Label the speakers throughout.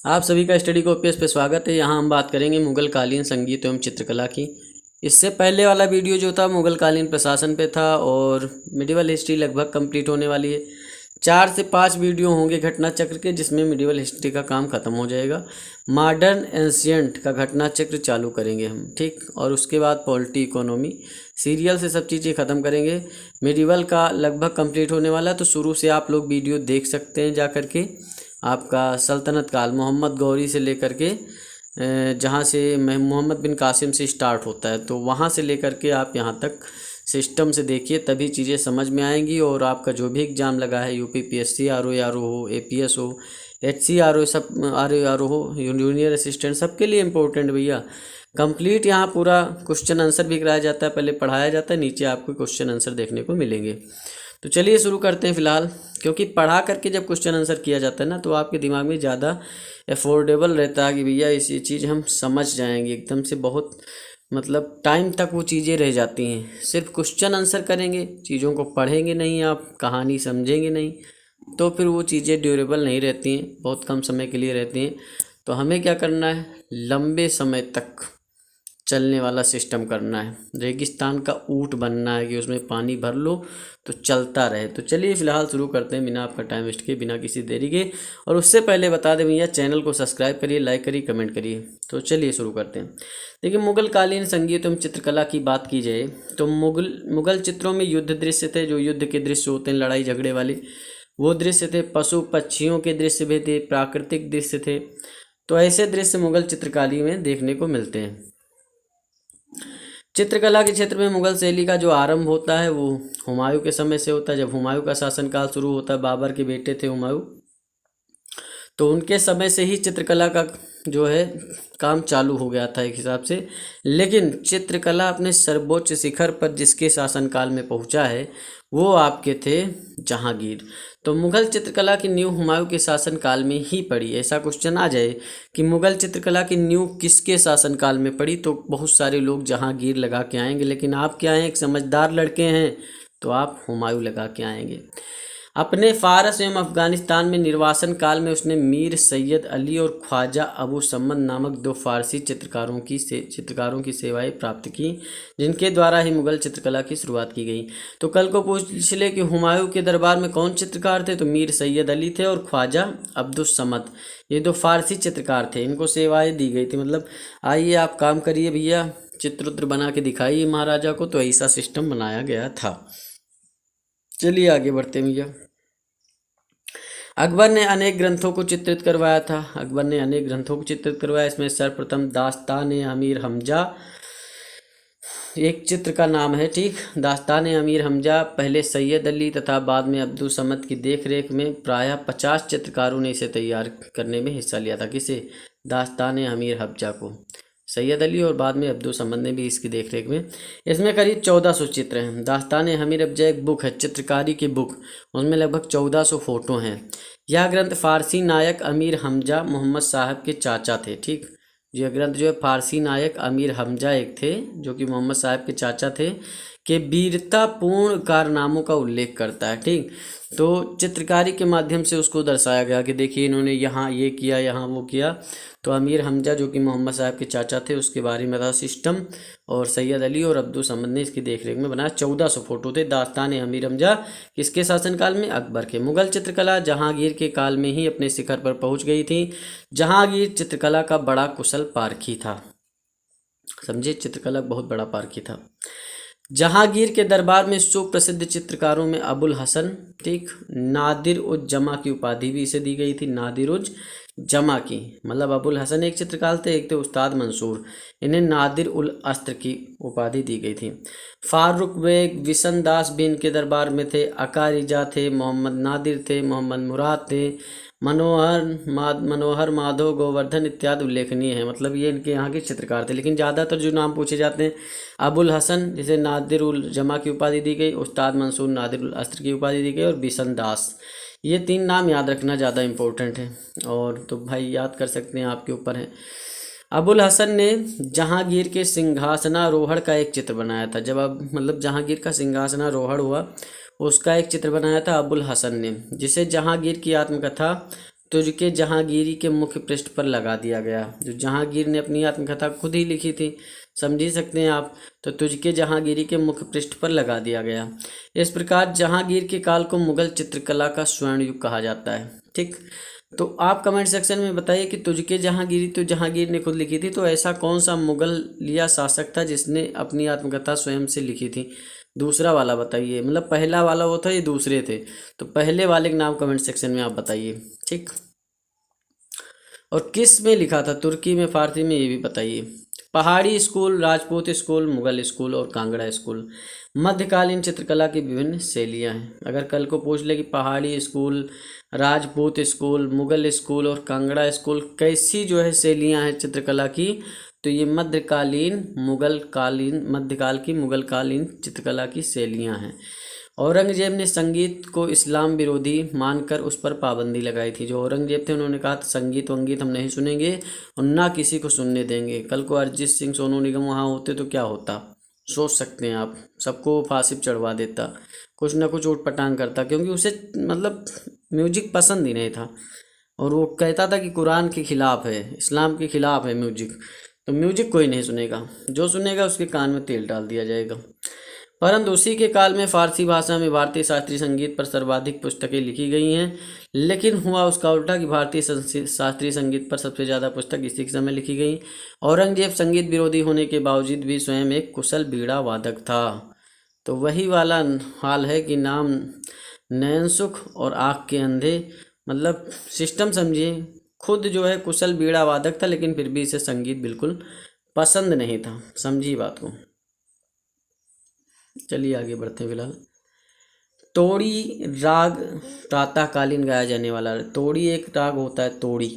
Speaker 1: आप सभी का स्टडी कॉपीज पे स्वागत है। यहाँ हम बात करेंगे मुगल कालीन संगीत एवं चित्रकला की। इससे पहले वाला वीडियो जो था मुगल कालीन प्रशासन पे था और मिडिवल हिस्ट्री लगभग कंप्लीट होने वाली है। 4 से 5 वीडियो होंगे घटना चक्र के, जिसमें मिडिवल हिस्ट्री का काम खत्म हो जाएगा। मॉडर्न एंशियंट का घटना चक्र चालू करेंगे हम, ठीक। और उसके बाद पॉलिटी इकोनॉमी सीरियल से सब चीज़ें ख़त्म करेंगे। मिडिवल का लगभग कंप्लीट होने वाला है, तो शुरू से आप लोग वीडियो देख सकते हैं जा कर के। आपका सल्तनत काल मोहम्मद गौरी से लेकर के जहाँ से मोहम्मद बिन कासिम से स्टार्ट होता है, तो वहाँ से लेकर के आप यहाँ तक सिस्टम से देखिए, तभी चीज़ें समझ में आएंगी। और आपका जो भी एग्ज़ाम लगा है यूपीपीएससी आरओ हो, एपीएस हो, एचसीआरओ सब आरओ हो, जूनियर असिस्टेंट, सबके लिए इम्पोर्टेंट भैया। कंप्लीट यहाँ पूरा क्वेश्चन आंसर भी कराया जाता है, पहले पढ़ाया जाता है, नीचे आपको क्वेश्चन आंसर देखने को मिलेंगे। तो चलिए शुरू करते हैं फ़िलहाल, क्योंकि पढ़ा करके जब क्वेश्चन आंसर किया जाता है ना, तो आपके दिमाग में ज़्यादा अफोर्डेबल रहता है कि भैया ये चीज़ हम समझ जाएंगे एकदम से। बहुत मतलब टाइम तक वो चीज़ें रह जाती हैं। सिर्फ क्वेश्चन आंसर करेंगे, चीज़ों को पढ़ेंगे नहीं, आप कहानी समझेंगे नहीं, तो फिर वो चीज़ें ड्यूरेबल नहीं रहती हैं, बहुत कम समय के लिए रहती हैं। तो हमें क्या करना है, लंबे समय तक चलने वाला सिस्टम करना है। रेगिस्तान का ऊँट बनना है कि उसमें पानी भर लो तो चलता रहे। तो चलिए फ़िलहाल शुरू करते हैं बिना आपका टाइम वेस्ट किए, बिना किसी देरी के। और उससे पहले बता दें भैया, चैनल को सब्सक्राइब करिए, लाइक करिए, कमेंट करिए। तो चलिए शुरू करते हैं। देखिए, मुगल कालीन संगीत एवं चित्रकला की बात की जाए तो मुगल चित्रों में युद्ध दृश्य थे, जो युद्ध के दृश्य होते हैं लड़ाई झगड़े वाले, वो दृश्य थे। पशु पक्षियों के दृश्य भी थे, प्राकृतिक दृश्य थे। तो ऐसे दृश्य मुगल चित्रकारी में देखने को मिलते हैं। चित्रकला के क्षेत्र में मुगल शैली का जो आरंभ होता है वो हुमायूं के समय से होता है। जब हुमायूं का शासनकाल शुरू होता है, बाबर के बेटे थे हुमायूं, तो उनके समय से ही चित्रकला का जो है काम चालू हो गया था एक हिसाब से। लेकिन चित्रकला अपने सर्वोच्च शिखर पर जिसके शासनकाल में पहुंचा है वो आपके थे जहांगीर। तो मुगल चित्रकला की नींव हुमायूं के शासनकाल में ही पड़ी। ऐसा क्वेश्चन आ जाए कि मुगल चित्रकला की नींव किसके शासनकाल में पड़ी, तो बहुत सारे लोग जहांगीर लगा के आएंगे, लेकिन आप क्या हैं, एक समझदार लड़के हैं, तो आप हुमायूं लगा के आएंगे। अपने फारस एवं अफगानिस्तान में निर्वासन काल में उसने मीर सैयद अली और ख्वाजा अबू सम्मद नामक 2 फारसी चित्रकारों की सेवाएं प्राप्त की, जिनके द्वारा ही मुगल चित्रकला की शुरुआत की गई। तो कल को पूछ ले कि हुमायूं के दरबार में कौन चित्रकार थे, तो मीर सैयद अली थे और ख्वाजा अब्दुल समद, ये 2 फारसी चित्रकार थे। इनको सेवाएं दी गई थी, मतलब आइए आप काम करिए भैया, चित्र बना के दिखाइए महाराजा को। तो ऐसा सिस्टम बनाया गया था। चलिए आगे बढ़ते हैं भैया। अकबर ने अनेक ग्रंथों को चित्रित करवाया था। अकबर ने अनेक ग्रंथों को चित्रित करवाया। इसमें सर्वप्रथम दास्तान अमीर हमजा एक चित्र का नाम है, ठीक। दास्तान अमीर हमजा पहले सैयद अली तथा बाद में अब्दुल समद की देखरेख में प्रायः 50 चित्रकारों ने इसे तैयार करने में हिस्सा लिया था। किसे, दास्तान अमीर हमजा को, सैयद अली और बाद में अब्दुल समद ने भी इसकी देखरेख में। इसमें करीब 1400 चित्र हैं। दास्तान हमीर हमजा एक बुक है, चित्रकारी की बुक, उसमें लगभग 1400 फोटो हैं। यह ग्रंथ फारसी नायक अमीर हमजा मोहम्मद साहब के चाचा थे, ठीक। यह ग्रंथ जो है फारसी नायक अमीर हमजा एक थे, जो कि मोहम्मद साहब के चाचा थे, के वीरतापूर्ण कारनामों का उल्लेख करता है, ठीक। तो चित्रकारी के माध्यम से उसको दर्शाया गया कि देखिए इन्होंने यहाँ ये किया, यहाँ वो किया। तो अमीर हमजा जो कि मोहम्मद साहब के चाचा थे, उसके बारे में था सिस्टम। और सैयद अली और अब्दुल समद ने इसकी देखरेख में बनाया। 1400 फोटो थे। दास्तान अमीर हमजा किसके शासनकाल में, अकबर के। मुगल चित्रकला जहांगीर के काल में ही अपने शिखर पर पहुंच गई थी। जहांगीर चित्रकला का बड़ा कुशल पारखी था, समझे, चित्रकला बहुत बड़ा पारखी था। जहांगीर के दरबार में सुप्रसिद्ध चित्रकारों में अबुल हसन, ठीक, नादिर उज जमा की उपाधि भी इसे दी गई थी। नादिर उज जमा की मतलब अबुल हसन एक चित्रकार थे, एक थे उस्ताद मंसूर, इन्हें नादिर उल अस्त्र की उपाधि दी गई थी। फारूक बेग विशन दास भी इनके दरबार में थे। अकारिजा थे, मोहम्मद नादिर थे, मोहम्मद मुराद थे, मनोहर माधव गोवर्धन इत्यादि उल्लेखनीय है। मतलब ये इनके यहाँ के चित्रकार थे। लेकिन ज़्यादातर जो नाम पूछे जाते हैं, अबुल हसन जिसे नादिर उल जमा की उपाधि दी गई, उस्ताद मंसूर नादिर उल अस्त्र की उपाधि दी गई, और बिशन दास, ये 3 नाम याद रखना ज़्यादा इम्पोर्टेंट है। और तो भाई याद कर सकते हैं, आपके ऊपर है। अबुल हसन ने जहांगीर के सिंहासनारोहण का एक चित्र बनाया था। जब अब मतलब जहांगीर का सिंहासनारोहण हुआ, उसका एक चित्र बनाया था अबुल हसन ने, जिसे जहांगीर की आत्मकथा तुझके जहांगीरी के मुख्य पृष्ठ पर लगा दिया गया। जो जहांगीर ने अपनी आत्मकथा खुद ही लिखी थी, समझ ही सकते हैं आप। तो तुझके जहांगीरी के मुख्य पृष्ठ पर लगा दिया गया। इस प्रकार जहांगीर के काल को मुगल चित्रकला का स्वर्ण युग कहा जाता है। ठीक, तो आप कमेंट सेक्शन में बताइए कि तुझके जहांगीरी तो जहांगीर ने खुद लिखी थी, तो ऐसा कौन सा मुगल या शासक था जिसने अपनी आत्मकथा स्वयं से लिखी थी? दूसरा वाला बताइए, मतलब पहला वाला वो था, ये दूसरे थे, तो पहले वाले के नाम कमेंट सेक्शन में आप बताइए। ठीक, और किस में लिखा था, तुर्की में, फारसी में, ये भी बताइए। पहाड़ी school, Rajput school, Mughal school और कांगड़ा स्कूल। मध्यकालीन चित्रकला की विभिन्न शैलियाँ हैं। अगर कल को पूछ ले कि पहाड़ी school, Rajput school, Mughal school और कांगड़ा स्कूल कैसी जो है शैलियाँ हैं चित्रकला की, तो ये मध्यकाल की मुगलकालीन चित्रकला की शैलियाँ हैं। औरंगजेब ने संगीत को इस्लाम विरोधी मानकर उस पर पाबंदी लगाई थी। जो औरंगजेब थे उन्होंने कहा था संगीत वंगीत हम नहीं सुनेंगे और ना किसी को सुनने देंगे। कल को अरिजीत सिंह, सोनू निगम वहाँ होते तो क्या होता, सोच सकते हैं आप। सबको फांसी चढ़वा देता, कुछ ना कुछ उटपटांग करता, क्योंकि उसे मतलब म्यूजिक पसंद ही नहीं था और वो कहता था कि कुरान के खिलाफ है, इस्लाम के खिलाफ है म्यूजिक। तो म्यूजिक कोई नहीं सुनेगा, जो सुनेगा उसके कान में तेल डाल दिया जाएगा। परंतु उसी के काल में फारसी भाषा में भारतीय शास्त्रीय संगीत पर सर्वाधिक पुस्तकें लिखी गई हैं। लेकिन हुआ उसका उल्टा कि भारतीय शास्त्रीय संगीत पर सबसे ज़्यादा पुस्तक इसी समय लिखी गई। औरंगजेब संगीत विरोधी होने के बावजूद भी स्वयं एक कुशल बीड़ा वादक था। तो वही वाला हाल है कि नाम नयन सुख और आँख के अंधे, मतलब सिस्टम समझिए। खुद जो है कुशल बीड़ा वादक था, लेकिन फिर भी इसे संगीत बिल्कुल पसंद नहीं था। समझिए बात को। चलिए आगे बढ़ते हैं। फिलहाल तोड़ी राग प्रातःकालीन गाया जाने वाला। तोड़ी एक राग होता है, तोड़ी,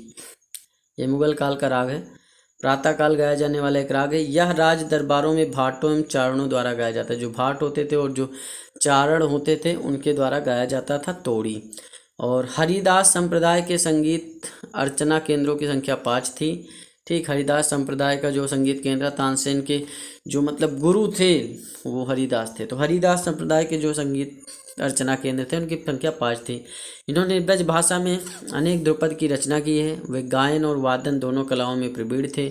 Speaker 1: ये मुगल काल का राग है, प्रातःकाल गाया जाने वाला एक राग है। यह राज दरबारों में भाटों एवं चारणों द्वारा गाया जाता है। जो भाट होते थे और जो चारण होते थे उनके द्वारा गाया जाता था तोड़ी। और हरिदास संप्रदाय के संगीत अर्चना केंद्रों की संख्या 5 थी। ठीक, हरिदास संप्रदाय का जो संगीत केंद्र, तानसेन के जो मतलब गुरु थे वो हरिदास थे। तो हरिदास संप्रदाय के जो संगीत अर्चना केंद्र थे उनकी संख्या 5 थी। इन्होंने ब्रज भाषा में अनेक ध्रुपद की रचना की है। वे गायन और वादन दोनों कलाओं में प्रवीण थे,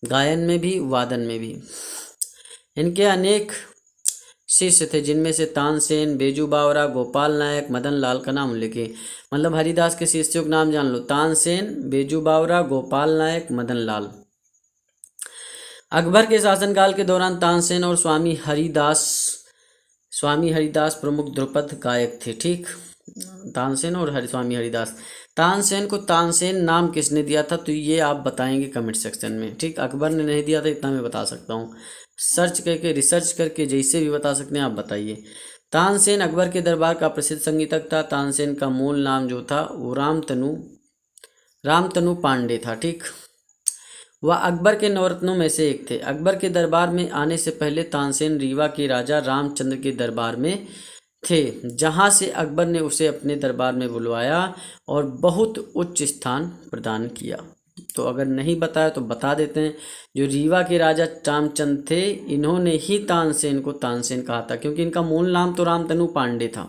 Speaker 1: गायन में भी वादन में भी। इनके अनेक शिष्य थे, जिनमें से तानसेन, बेजू बावरा, गोपाल नायक, मदन लाल का नाम उल्लेख। मतलब हरिदास के शिष्यों के नाम जान लो, तानसेन, बेजू बावरा, गोपाल नायक, मदन लाल। अकबर के शासनकाल के दौरान तानसेन और स्वामी हरिदास प्रमुख ध्रुपद गायक थे। ठीक, तानसेन और स्वामी हरिदास। तानसेन को तानसेन नाम किसने दिया था, तो ये आप बताएंगे कमेंट सेक्शन में। ठीक, अकबर ने नहीं दिया था, इतना मैं बता सकता हूँ, सर्च करके, रिसर्च करके जैसे भी बता सकते हैं आप बताइए। तानसेन अकबर के दरबार का प्रसिद्ध संगीतक था। तानसेन का मूल नाम जो था वो रामतनु पांडे था। ठीक, वह अकबर के नवरत्नों में से एक थे। अकबर के दरबार में आने से पहले तानसेन रीवा के राजा रामचंद्र के दरबार में थे, जहां से अकबर ने उसे अपने दरबार में बुलवाया और बहुत उच्च स्थान प्रदान किया। तो अगर नहीं बताया तो बता देते हैं, जो रीवा के राजा रामचंद्र थे इन्होंने ही तानसेन को तानसेन कहा था, क्योंकि इनका मूल नाम तो रामतनु पांडे था,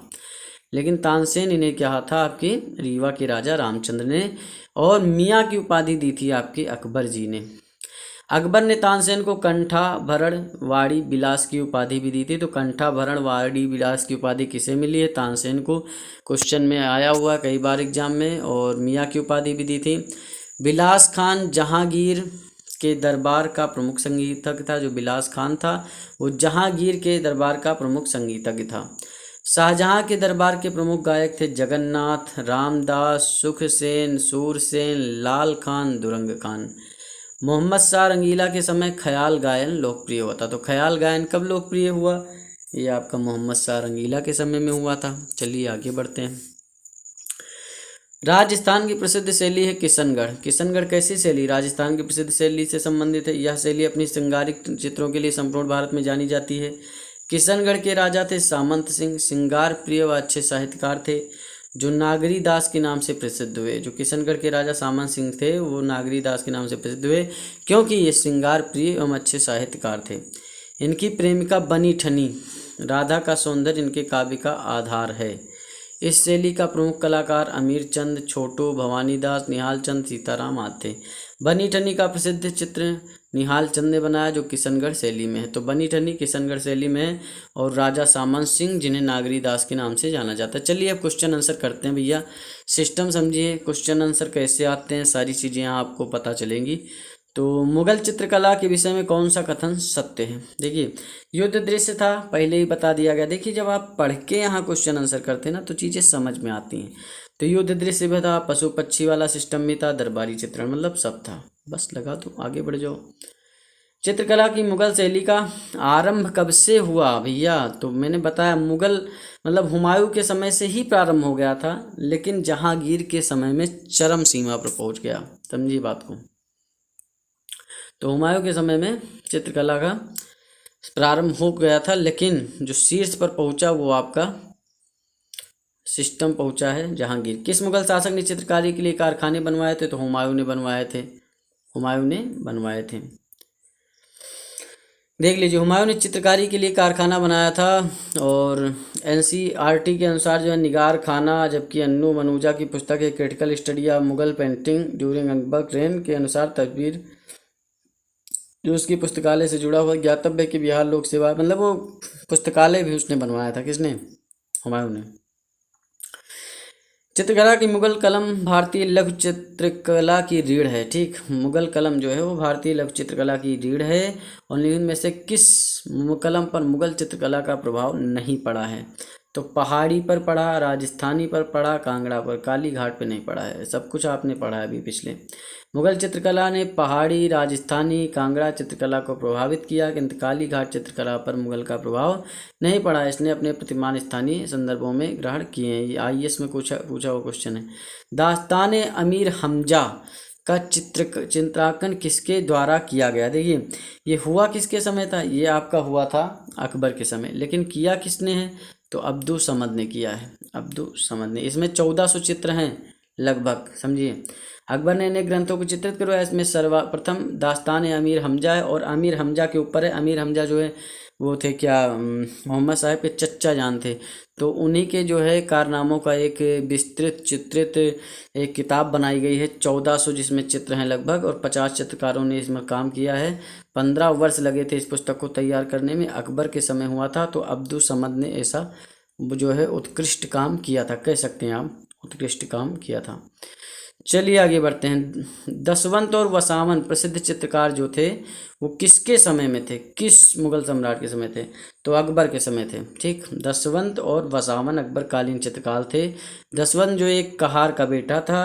Speaker 1: लेकिन तानसेन इन्हें कहा था आपके रीवा के राजा रामचंद्र ने, और मियाँ की उपाधि दी थी आपके अकबर जी ने। अकबर ने तानसेन को कंठा भरण वाड़ी बिलास की उपाधि भी दी थी। तो कंठा भरण वाड़ी बिलास की उपाधि किसे मिली है, तानसेन को। क्वेश्चन में आया हुआ कई बार एग्जाम में। और मियाँ की उपाधि भी दी थी। बिलास खान जहांगीर के दरबार का प्रमुख संगीतज्ञ था। जो बिलास खान था वो जहांगीर के दरबार का प्रमुख संगीतज्ञ था। शाहजहां के दरबार के प्रमुख गायक थे जगन्नाथ, रामदास, सुखसेन, सूरसेन, लाल खान, दुरंग खान। मोहम्मद शाह रंगीला के समय ख्याल गायन लोकप्रिय हुआ था। तो ख्याल गायन कब लोकप्रिय हुआ, ये आपका मोहम्मद शाह रंगीला के समय में हुआ था। चलिए आगे बढ़ते हैं। राजस्थान की प्रसिद्ध शैली है किशनगढ़। किशनगढ़ कैसी शैली, राजस्थान की प्रसिद्ध शैली से संबंधित है। यह शैली अपनी श्रृंगारिक चित्रों के लिए संपूर्ण भारत में जानी जाती है। किशनगढ़ के राजा थे सामंत सिंह, श्रृंगार प्रिय व अच्छे साहित्यकार थे, जो नागरी दास के नाम से प्रसिद्ध हुए। जो किशनगढ़ के राजा सामंत सिंह थे वो नागरी दास के नाम से प्रसिद्ध हुए, क्योंकि ये श्रृंगार प्रिय एवं अच्छे साहित्यकार थे। इनकी प्रेमिका बनी ठनी राधा का सौंदर्य इनके काव्य का आधार है। इस शैली का प्रमुख कलाकार अमीर चंद, छोटू, भवानी दास, निहाल चंद, सीताराम आदि थे। बनी ठनी का प्रसिद्ध चित्र निहाल चंद ने बनाया जो किशनगढ़ शैली में है। तो बनी ठनी किशनगढ़ शैली में है। और राजा सामंत सिंह जिन्हें नागरी दास के नाम से जाना जाता है। चलिए अब क्वेश्चन आंसर करते हैं भैया। सिस्टम समझिए, क्वेश्चन आंसर कैसे आते हैं, सारी चीज़ें यहाँ आपको पता चलेंगी। तो मुगल चित्रकला के विषय में कौन सा कथन सत्य है? देखिए, युद्ध दृश्य था, पहले ही बता दिया गया। देखिए, जब आप पढ़ के यहाँ क्वेश्चन आंसर करते हैं ना तो चीज़ें समझ में आती हैं। तो युद्ध दृश्य भी था, पशु पक्षी वाला सिस्टम भी था, दरबारी चित्रण, मतलब सब था। बस लगा दो, आगे बढ़ जाओ। चित्रकला की मुगल शैली का आरंभ कब से हुआ भैया? तो मैंने बताया, मुगल मतलब हुमायूं के समय से ही प्रारंभ हो गया था, लेकिन जहांगीर के समय में चरम सीमा पर पहुंच गया। समझिए बात को। तो हुमायूं के समय में चित्रकला का प्रारंभ हो गया था, लेकिन जो शीर्ष पर पहुंचा वो आपका सिस्टम पहुंचा है जहांगीर। किस मुगल शासक ने चित्रकारी के लिए कारखाने बनवाए थे? तो हुमायूं ने बनवाए थे। हुमायूं ने बनवाए थे। देख लीजिए, हुमायूं ने चित्रकारी के लिए कारखाना बनाया था। और एनसीईआरटी के अनुसार जो है निगार खाना, जबकि अन्नू मनुजा की पुस्तक है critical study of Mughal painting during Akbar rain के अनुसार तस्वीर जो उसकी पुस्तकालय से जुड़ा हुआ ज्ञातव्य कि बिहार लोक सेवा, मतलब वो पुस्तकालय भी उसने बनवाया था। किसने? हुमायूं ने। चित्रकला की मुगल कलम भारतीय लघु चित्रकला की रीढ़ है। ठीक, मुगल कलम जो है वो भारतीय लघु चित्रकला की रीढ़ है। और निम्न में से किस कलम पर मुगल चित्रकला का प्रभाव नहीं पड़ा है? तो पहाड़ी पर पड़ा, राजस्थानी पर पड़ा, कांगड़ा पर, काली घाट पे नहीं पड़ा है। सब कुछ आपने पढ़ा है अभी पिछले। मुगल चित्रकला ने पहाड़ी, राजस्थानी, कांगड़ा चित्रकला को प्रभावित किया, किंतु काली घाट चित्रकला पर मुगल का प्रभाव नहीं पड़ा। इसने अपने प्रतिमान स्थानीय संदर्भों में ग्रहण किए हैं। ये आईएएस में पूछा हुआ क्वेश्चन है। दास्तान अमीर हमजा का चित्रांकन किसके द्वारा किया गया? देखिए, ये हुआ किसके समय था? ये आपका हुआ था अकबर के समय, लेकिन किया किसने है? तो अब्दुल समद ने किया है। अब्दुल समद ने। इसमें 1400 चित्र हैं लगभग, समझिए। अकबर ने अनेक ग्रंथों को चित्रित करवाया। इसमें सर्वप्रथम दास्तान अमीर हमजा है, और अमीर हमजा के ऊपर है। अमीर हमजा जो है वो थे क्या, मोहम्मद साहब के चच्चा जान थे। तो उन्हीं के जो है कारनामों का एक विस्तृत चित्रित एक किताब बनाई गई है, 1400 जिसमें चित्र हैं लगभग, और 50 चित्रकारों ने इसमें काम किया है। 15 वर्ष लगे थे इस पुस्तक को तैयार करने में। अकबर के समय हुआ था। तो अब्दुल समद ने ऐसा जो है उत्कृष्ट काम किया था, कह सकते हैं आप, उत्कृष्ट काम किया था। चलिए आगे बढ़ते हैं। दसवंत और वसावन प्रसिद्ध चित्रकार जो थे वो किसके समय में थे? किस मुगल सम्राट के समय थे? तो अकबर के समय थे। ठीक, दसवंत और वसावन अकबर कालीन चित्रकार थे। दसवंत जो एक कहार का बेटा था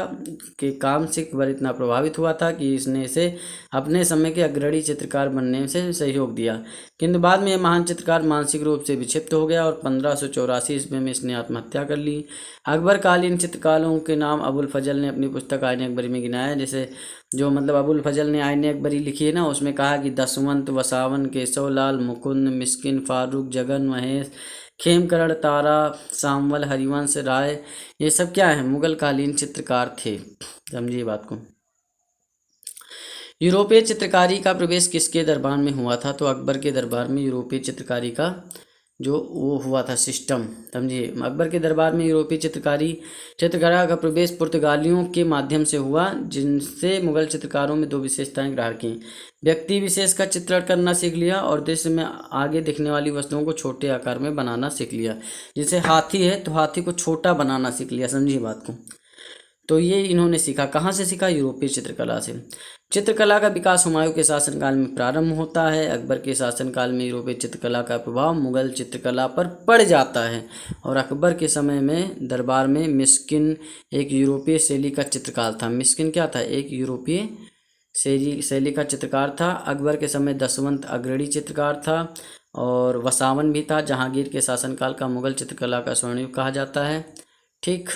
Speaker 1: के काम से अकबर इतना प्रभावित हुआ था कि इसने इसे अपने समय के अग्रणी चित्रकार बनने से सहयोग दिया, किंतु बाद में यह महान चित्रकार मानसिक रूप से विक्षिप्त हो गया और 1584 ईस्वी में इसने आत्महत्या कर ली। अकबर कालीन चित्रकारों के नाम अबुल फजल ने अपनी पुस्तक आईने अकबरी में गिनाया है। जैसे जो मतलब अबुल फजल ने आईने अकबरी लिखी है ना, उसमें कहा कि दसवंत, वसावन, केशवलाल, मुकुंद, मिस्किन, फारूक, जगन, महेश, खेमकरण, तारा, सामवल, हरिवंश राय, ये सब क्या है? मुगल कालीन चित्रकार थे। समझिए बात को। यूरोपीय चित्रकारी का प्रवेश किसके दरबार में हुआ था? तो अकबर के दरबार में यूरोपीय चित्रकारी का जो वो हुआ था सिस्टम। समझिए, अकबर के दरबार में यूरोपीय चित्रकला का प्रवेश पुर्तगालियों के माध्यम से हुआ, जिनसे मुगल चित्रकारों में दो विशेषताएं ग्रहण की। व्यक्ति विशेष का चित्रण करना सीख लिया और दृश्य में आगे दिखने वाली वस्तुओं को छोटे आकार में बनाना सीख लिया। जैसे हाथी है तो हाथी को छोटा बनाना सीख लिया। समझिए बात को। तो ये इन्होंने सीखा। कहाँ से सीखा? यूरोपीय चित्रकला से। चित्रकला का विकास हुमायूं के शासनकाल में प्रारंभ होता है। अकबर के शासनकाल में यूरोपीय चित्रकला का प्रभाव मुगल चित्रकला पर पड़ जाता है। और अकबर के समय में दरबार में मिस्किन एक यूरोपीय शैली का चित्रकार था। मिस्किन क्या था? एक यूरोपीय शैली का चित्रकार था। अकबर के समय दसवंत अग्रणी चित्रकार था और वसावन भी था। जहांगीर के शासनकाल का मुगल चित्रकला का स्वर्णयुग कहा जाता है। ठीक,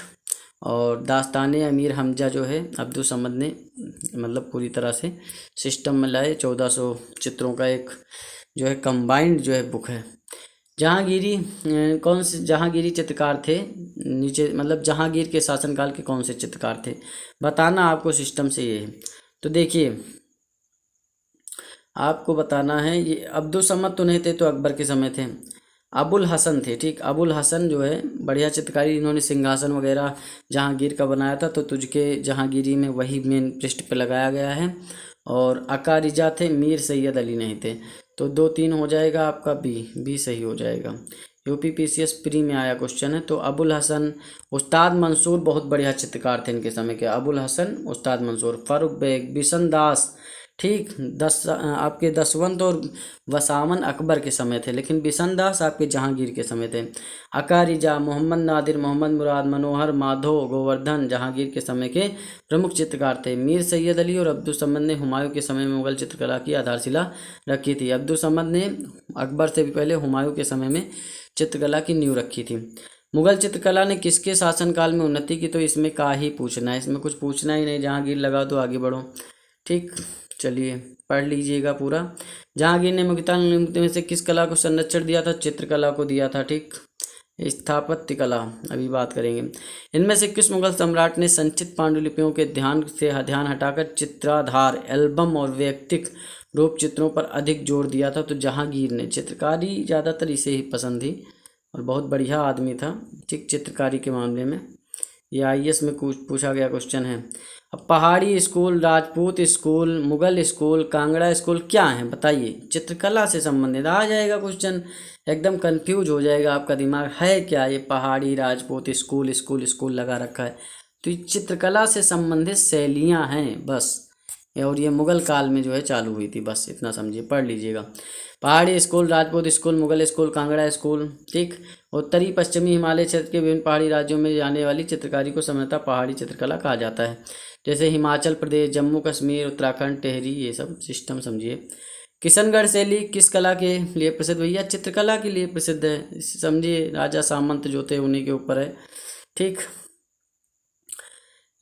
Speaker 1: और दास्ताने अमीर हमजा जो है अब्दुल समद ने मतलब पूरी तरह से सिस्टम में लाए। 1400 चित्रों का एक जो है कंबाइंड जो है बुक है। जहांगीरी कौन से जहांगीरी चित्रकार थे? नीचे मतलब जहांगीर के शासनकाल के कौन से चित्रकार थे बताना आपको, सिस्टम से ये है। तो देखिए, आपको बताना है, ये अब्दुल समद तो नहीं थे, तो अकबर के समय थे। अबुल हसन थे। ठीक, अबुल हसन जो है बढ़िया चित्रकारी, इन्होंने सिंहासन वगैरह जहांगीर का बनाया था, तो तुझके जहांगीरी में वही मेन पृष्ठ पे लगाया गया है। और अकारिजा थे, मीर सैयद अली नहीं थे। तो 2-3 हो जाएगा आपका, बी सही हो जाएगा। यूपीपीसीएस प्री में आया क्वेश्चन है। तो अबुल हसन, उस्ताद मंसूर बहुत बढ़िया चित्रकार थे इनके समय के। अबुल हसन, उस्ताद मंसूर। फारूक बेग, बिशन दास। ठीक, आपके दसवंत और वसावन अकबर के समय थे, लेकिन बिशन दास आपके जहांगीर के समय थे। अकारिजा, मोहम्मद नादिर, मोहम्मद मुराद, मनोहर, माधव, गोवर्धन जहांगीर के समय के प्रमुख चित्रकार थे। मीर सैयद अली और अब्दुल समद ने हुमायूं के समय में मुगल चित्रकला की आधारशिला रखी थी। अब्दुल समद ने अकबर से भी पहले हुमायूं के समय में चित्रकला की नींव रखी थी। मुगल चित्रकला ने किसके शासनकाल में उन्नति की? तो इसमें का ही पूछना है, इसमें कुछ पूछना ही नहीं, जहांगीर लगा तो आगे बढ़ो। ठीक, चलिए पढ़ लीजिएगा पूरा। जहांगीर ने मुख्यतः निम्नलिखित में से किस कला को संरक्षण दिया था? चित्रकला को दिया था। ठीक, स्थापत्य कला अभी बात करेंगे। इनमें से किस मुगल सम्राट ने संचित पांडुलिपियों के ध्यान हटाकर चित्राधार, एल्बम और वैयक्तिक रूप चित्रों पर अधिक जोर दिया था? तो जहांगीर ने। चित्रकारी ज़्यादातर इसे ही पसंद थी और बहुत बढ़िया आदमी था। ठीक, चित्रकारी के मामले में ये आईएएस में पूछा गया क्वेश्चन है। अब पहाड़ी school, Rajput school, Mughal school, Kangra school क्या है बताइए? चित्रकला से संबंधित आ जाएगा क्वेश्चन, एकदम कंफ्यूज हो जाएगा आपका दिमाग, है क्या ये पहाड़ी, राजपूत, स्कूल स्कूल स्कूल लगा रखा है। तो ये चित्रकला से संबंधित शैलियाँ हैं बस, और ये मुगल काल में जो है चालू हुई थी, बस इतना समझिए, पढ़ लीजिएगा। पहाड़ी school, Rajput school, Mughal school, Kangra school. ठीक, उत्तरी पश्चिमी हिमालय क्षेत्र के विभिन्न पहाड़ी राज्यों में जाने वाली चित्रकारी को सामान्यतः पहाड़ी चित्रकला कहा जाता है, जैसे हिमाचल प्रदेश, जम्मू कश्मीर, उत्तराखंड, टेहरी, ये सब सिस्टम समझिए। किशनगढ़ शैली किस कला के लिए प्रसिद्ध? भैया चित्रकला के लिए प्रसिद्ध है, समझिए, राजा सामंत जो थे उन्हीं के ऊपर है। ठीक,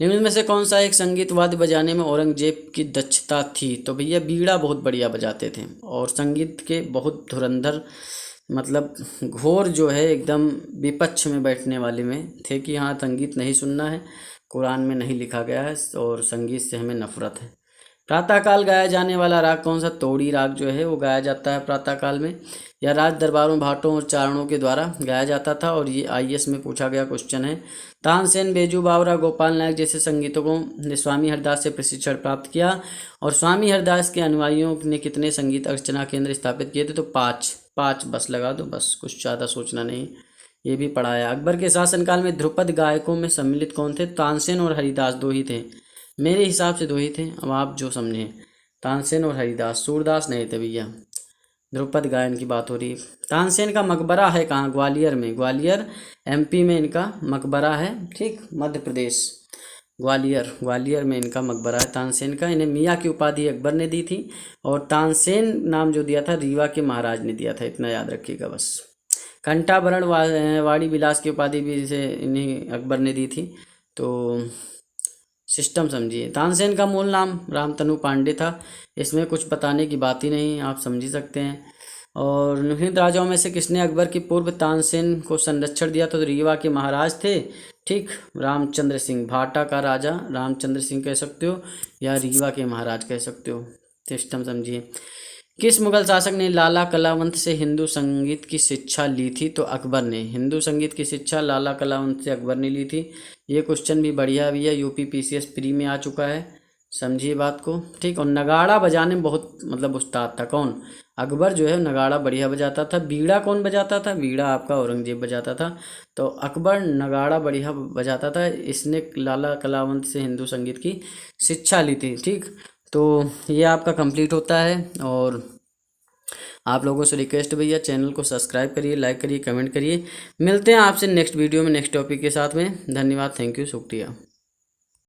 Speaker 1: निम्न में से कौन सा एक संगीत वाद्य बजाने में औरंगजेब की दक्षता थी? तो भैया बीड़ा बहुत बढ़िया बजाते थे और संगीत के बहुत धुरंधर, मतलब घोर जो है एकदम विपक्ष में बैठने वाले में थे कि हाँ संगीत नहीं सुनना है, कुरान में नहीं लिखा गया है और संगीत से हमें नफरत है। प्रातःकाल गाया जाने वाला राग कौन सा? तोड़ी राग जो है वो गाया जाता है प्रातःकाल में, या राज दरबारों, भाटों और चारणों के द्वारा गाया जाता था, और ये आईएएस में पूछा गया क्वेश्चन है। तानसेन, बेजू बावरा, गोपाल नायक जैसे संगीतकों ने स्वामी हरदास से प्रशिक्षण प्राप्त किया, और स्वामी हरदास के अनुयायियों ने कितने संगीत अर्चना केंद्र स्थापित किए थे? तो 5 बस लगा दो, बस कुछ ज़्यादा सोचना नहीं, ये भी पढ़ाया। अकबर के शासनकाल में ध्रुपद गायकों में सम्मिलित कौन थे? तानसेन और हरिदास, 2 ही थे मेरे हिसाब से, 2 ही थे, अब आप जो समझें। तानसेन और हरिदास, सूरदास नहीं थे भैया, ध्रुपद गायन की बात हो रही है। तानसेन का मकबरा है कहाँ? ग्वालियर में, ग्वालियर एमपी में इनका मकबरा है। ठीक, मध्य प्रदेश, ग्वालियर में इनका मकबरा है तानसेन का। इन्हें मियाँ की उपाधि अकबर ने दी थी, और तानसेन नाम जो दिया था रीवा के महाराज ने दिया था, इतना याद रखिएगा बस। कंठाभरण वाड़ी विलास की उपाधि भी इसे इन्हें अकबर ने दी थी। तो सिस्टम समझिए। तानसेन का मूल नाम रामतनु पांडे था, इसमें कुछ बताने की बात ही नहीं, आप समझ ही सकते हैं। और निम्नलिखित राजाओं में से किसने अकबर की पूर्व तानसेन को संरक्षण दिया? तो रीवा के महाराज थे। ठीक, रामचंद्र सिंह, भाटा का राजा रामचंद्र सिंह कह सकते हो, या रीवा के महाराज कह सकते हो। सिस्टम समझिए। किस मुगल शासक ने लाला कलावंत से हिंदू संगीत की शिक्षा ली थी? तो अकबर ने। हिंदू संगीत की शिक्षा लाला कलावंत से अकबर ने ली थी। ये क्वेश्चन भी बढ़िया भी है, यूपीपीसीएस प्री में आ चुका है, समझिए बात को। ठीक, और नगाड़ा बजाने में बहुत मतलब उस्ताद था, कौन? अकबर जो है नगाड़ा बढ़िया बजाता था। बीड़ा कौन बजाता था? बीड़ा आपका औरंगजेब बजाता था। तो अकबर नगाड़ा बढ़िया बजाता था, इसने लाला कलावंत से हिंदू संगीत की शिक्षा ली थी। ठीक, तो ये आपका कंप्लीट होता है, और आप लोगों से रिक्वेस्ट भैया चैनल को सब्सक्राइब करिए, लाइक करिए, कमेंट करिए। मिलते हैं आपसे नेक्स्ट वीडियो में नेक्स्ट टॉपिक के साथ में। धन्यवाद, थैंक यू, शुक्रिया।